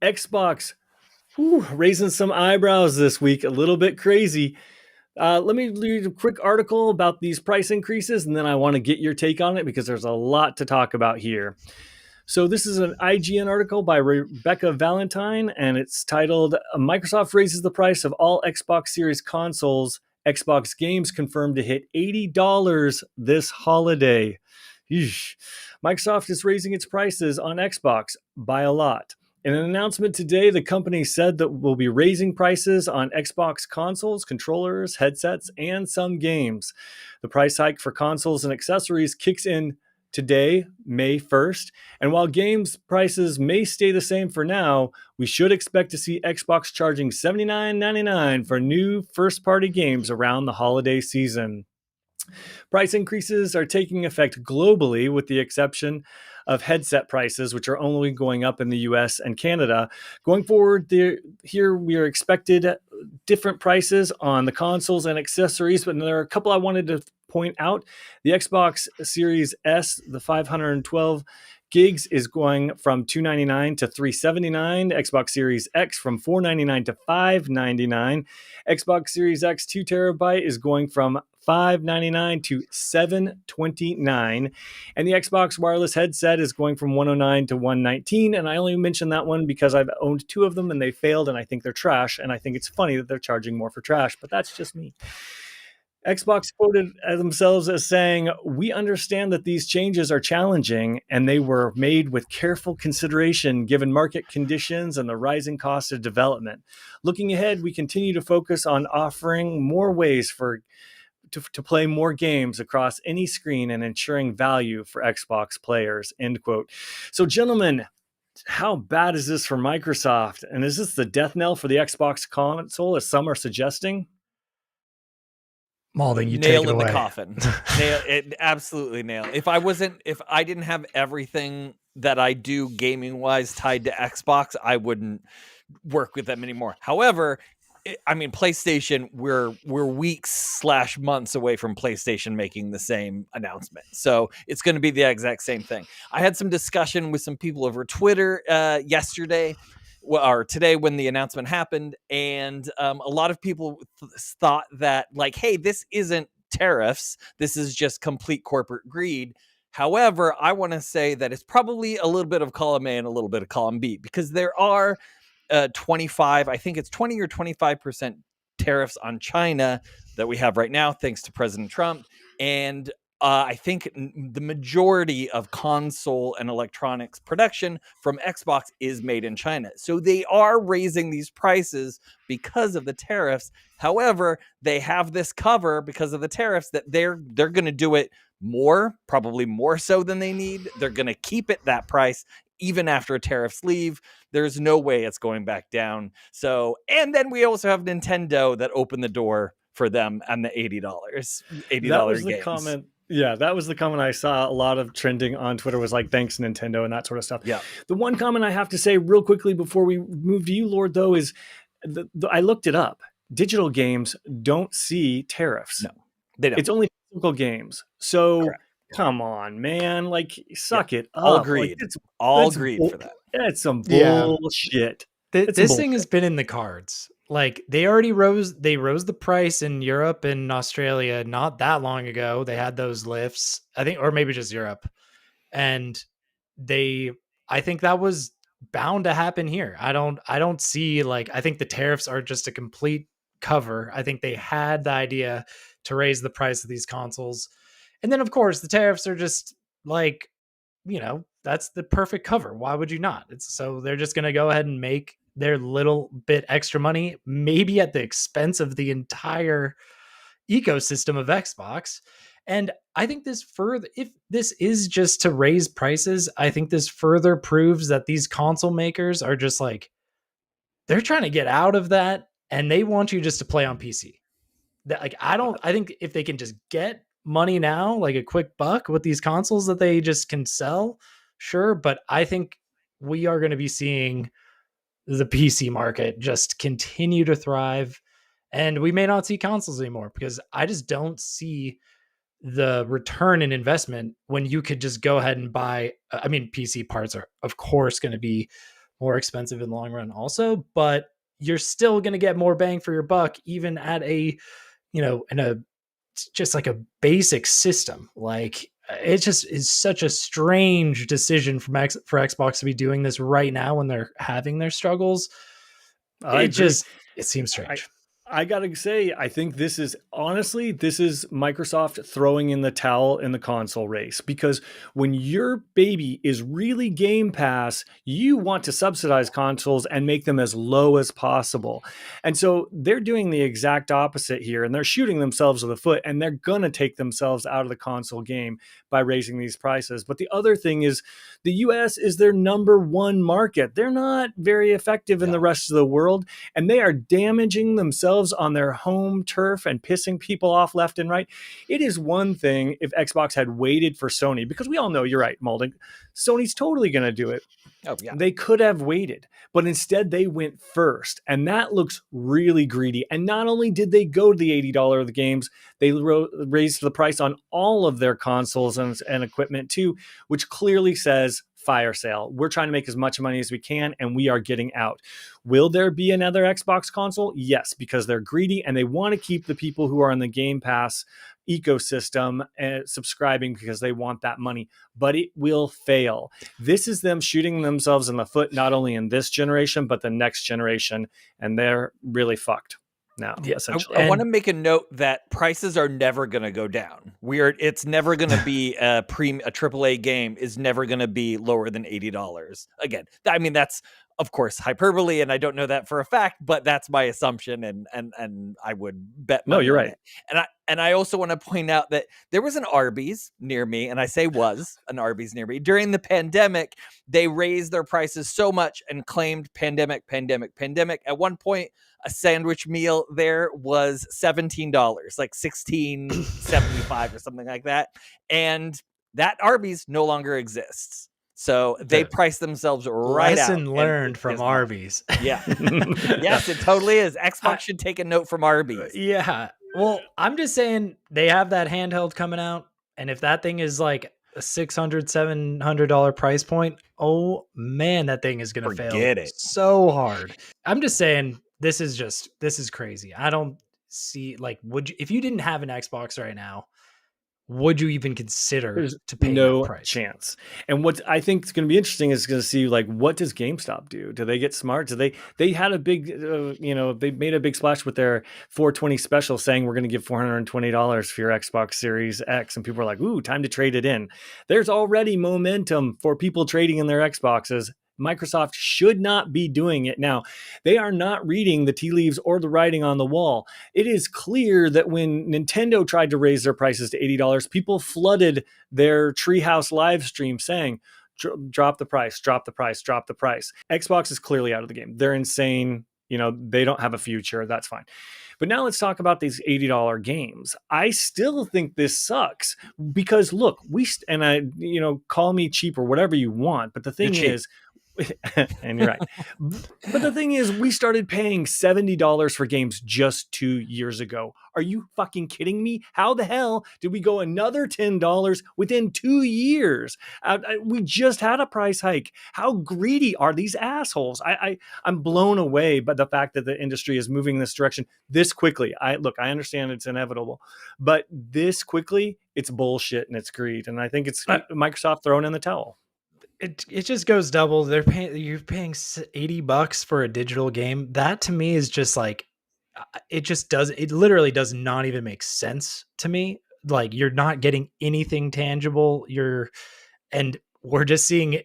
Xbox raising some eyebrows this week, a little bit crazy. Let me read a quick article about these price increases, and then I want to get your take on it because there's a lot to talk about here. So, this is an IGN article by Rebecca Valentine, and it's titled Microsoft Raises the Price of All Xbox Series Consoles. Xbox games confirmed to hit $80 this holiday. Eesh. Microsoft is raising its prices on Xbox by a lot. In an announcement today, the company said that we'll be raising prices on Xbox consoles, controllers, headsets, and some games. The price hike for consoles and accessories kicks in today, May 1st. And while games prices may stay the same for now, we should expect to see Xbox charging $79.99 for new first-party games around the holiday season. Price increases are taking effect globally, with the exception of headset prices, which are only going up in the US and Canada. Going forward, here we are expected different prices on the consoles and accessories, but there are a couple I wanted to point out. The Xbox Series S, the 512 gigs, is going from $299 to $379. Xbox Series X from $499 to $599. Xbox Series X 2 terabyte is going from $599 to $729, and the Xbox wireless headset is going from $109 to $119. And I only mention that one because I've owned two of them and they failed, and I think they're trash. And I think it's funny that they're charging more for trash, but that's just me. Xbox quoted themselves as saying, "We understand that these changes are challenging and they were made with careful consideration given market conditions and the rising cost of development. Looking ahead, we continue to focus on offering more ways to play more games across any screen and ensuring value for Xbox players," end quote. So, gentlemen, how bad is this for Microsoft? And is this the death knell for the Xbox console, as some are suggesting? Malding, you nail take it in away. The coffin. Nail it, absolutely nail. If I didn't have everything that I do gaming wise tied to Xbox, I wouldn't work with them anymore. However, PlayStation, we're weeks/months away from PlayStation making the same announcement. So it's going to be the exact same thing. I had some discussion with some people over Twitter yesterday or today when the announcement happened. And a lot of people thought that, like, hey, this isn't tariffs. This is just complete corporate greed. However, I want to say that it's probably a little bit of column A and a little bit of column B, because there are 25, I think it's 20 or 25% tariffs on China that we have right now, thanks to President Trump. And I think the majority of console and electronics production from Xbox is made in China. So they are raising these prices because of the tariffs. However, they have this cover because of the tariffs that they're going to do it more, probably more so than they need. They're going to keep it that price even after tariffs leave. There's no way it's going back down. So, and then we also have Nintendo that opened the door for them and the $80 That was games. the comment. Yeah, that was the comment I saw a lot of trending on Twitter, was like, thanks Nintendo and that sort of stuff. Yeah. The one comment I have to say real quickly before we move to you, Lord, though, is I looked it up. Digital games don't see tariffs. No, they don't. It's only physical games. So Correct. Come on, man. Like, suck it up. All agreed. Like, all agreed for that. That's some bullshit. This thing has been in the cards. Like, they rose the price in Europe and Australia not that long ago. They had those lifts, I think, or maybe just Europe. And I think that was bound to happen here. I don't see, like, I think the tariffs are just a complete cover. I think they had the idea to raise the price of these consoles. And then, of course, the tariffs are just like, that's the perfect cover. Why would you not? So they're just going to go ahead and make their little bit extra money, maybe at the expense of the entire ecosystem of Xbox. And I think if this is just to raise prices, I think this further proves that these console makers are just like, they're trying to get out of that, and they want you just to play on PC. I think if they can just get money now, like a quick buck with these consoles that they just can sell, sure. But I think we are going to be seeing the PC market just continue to thrive, and we may not see consoles anymore because I just don't see the return in investment when you could just go ahead and buy. I mean, PC parts are, of course, going to be more expensive in the long run also, but you're still going to get more bang for your buck even at a, in a just like a basic system. Like it just is such a strange decision for Xbox to be doing this right now when they're having their struggles. I agree. It seems I, strange. I gotta say, I think this is Microsoft throwing in the towel in the console race, because when your baby is really Game Pass, you want to subsidize consoles and make them as low as possible. And so they're doing the exact opposite here, and they're shooting themselves in the foot, and they're gonna take themselves out of the console game by raising these prices. But the other thing is, the US is their number one market. They're not very effective in the rest of the world, and they are damaging themselves on their home turf and pissing people off left and right. It is one thing if Xbox had waited for Sony, because we all know, you're right, Malden, Sony's totally going to do it. Oh, yeah. They could have waited, but instead they went first. And that looks really greedy. And not only did they go to the $80 of the games, they raised the price on all of their consoles and equipment too, which clearly says fire sale. We're trying to make as much money as we can, and we are getting out. Will there be another Xbox console? Yes, because they're greedy and they want to keep the people who are in the Game Pass ecosystem subscribing because they want that money, but it will fail. This is them shooting themselves in the foot, not only in this generation, but the next generation, and they're really fucked now, essentially. I want to make a note that prices are never going to go down. It's never going to be a AAA game is never going to be lower than $80. Again, I mean, that's of course hyperbole, and I don't know that for a fact, but that's my assumption, and I would bet money. No, you're right. And I also want to point out that there was an Arby's near me, and I say was an Arby's near me during the pandemic. They raised their prices so much and claimed pandemic. At one point, a sandwich meal there was $17, like $16.75 or something like that. And that Arby's no longer exists. So they priced themselves right out. Lesson learned from Arby's. Yeah. Yes, it totally is. Xbox should take a note from Arby's. Yeah. Well, I'm just saying they have that handheld coming out. And if that thing is like a $600, $700 price point, oh man, that thing is going to fail so hard. I'm just saying this is crazy. I don't see, like, if you didn't have an Xbox right now, would you even consider to pay no that price? Chance. And what I think is going to be interesting is going to see, like, what does GameStop do? Do they get smart? Do they had a big, they made a big splash with their 420 special saying we're going to give $420 for your Xbox Series X. And people are like, ooh, time to trade it in. There's already momentum for people trading in their Xboxes. Microsoft should not be doing it now. They are not reading the tea leaves or the writing on the wall. It is clear that when Nintendo tried to raise their prices to $80, people flooded their Treehouse live stream saying, drop the price, drop the price, drop the price. Xbox is clearly out of the game. They're insane. They don't have a future. That's fine. But now let's talk about these $80 games. I still think this sucks because look, call me cheap or whatever you want. But the thing is, and you're right. But the thing is, we started paying $70 for games just 2 years ago. Are you fucking kidding me? How the hell did we go another $10 within 2 years? We just had a price hike. How greedy are these assholes? I'm blown away by the fact that the industry is moving in this direction this quickly. I understand it's inevitable, but this quickly, it's bullshit and it's greed. And I think it's Microsoft throwing in the towel. It just goes double. You're paying $80 for a digital game. That to me is just like, it literally does not even make sense to me. Like, you're not getting anything tangible. And we're just seeing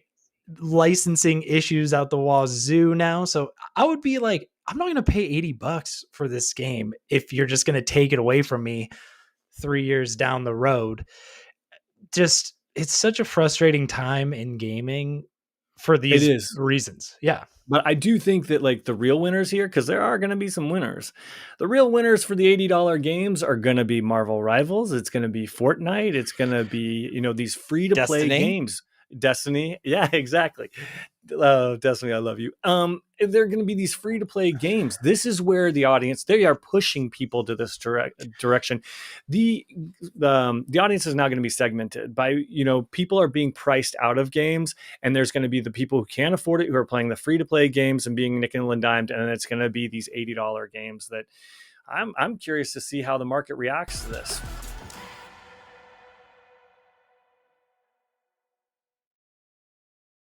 licensing issues out the wazoo now. So I would be like, I'm not going to pay $80 for this game if you're just going to take it away from me 3 years down the road. It's such a frustrating time in gaming for these reasons. Yeah. But I do think that, like, the real winners here, because there are going to be some winners. The real winners for the $80 games are going to be Marvel Rivals. It's going to be Fortnite. It's going to be, these free-to-play games. Destiny. Yeah, exactly. Destiny, I love you. There are going to be these free to play games. This is where the audience, they are pushing people to this direction. The audience is now going to be segmented by, people are being priced out of games, and there's going to be the people who can't afford it, who are playing the free to play games and being nickel and dimed, and it's going to be these $80 games that I'm curious to see how the market reacts to this.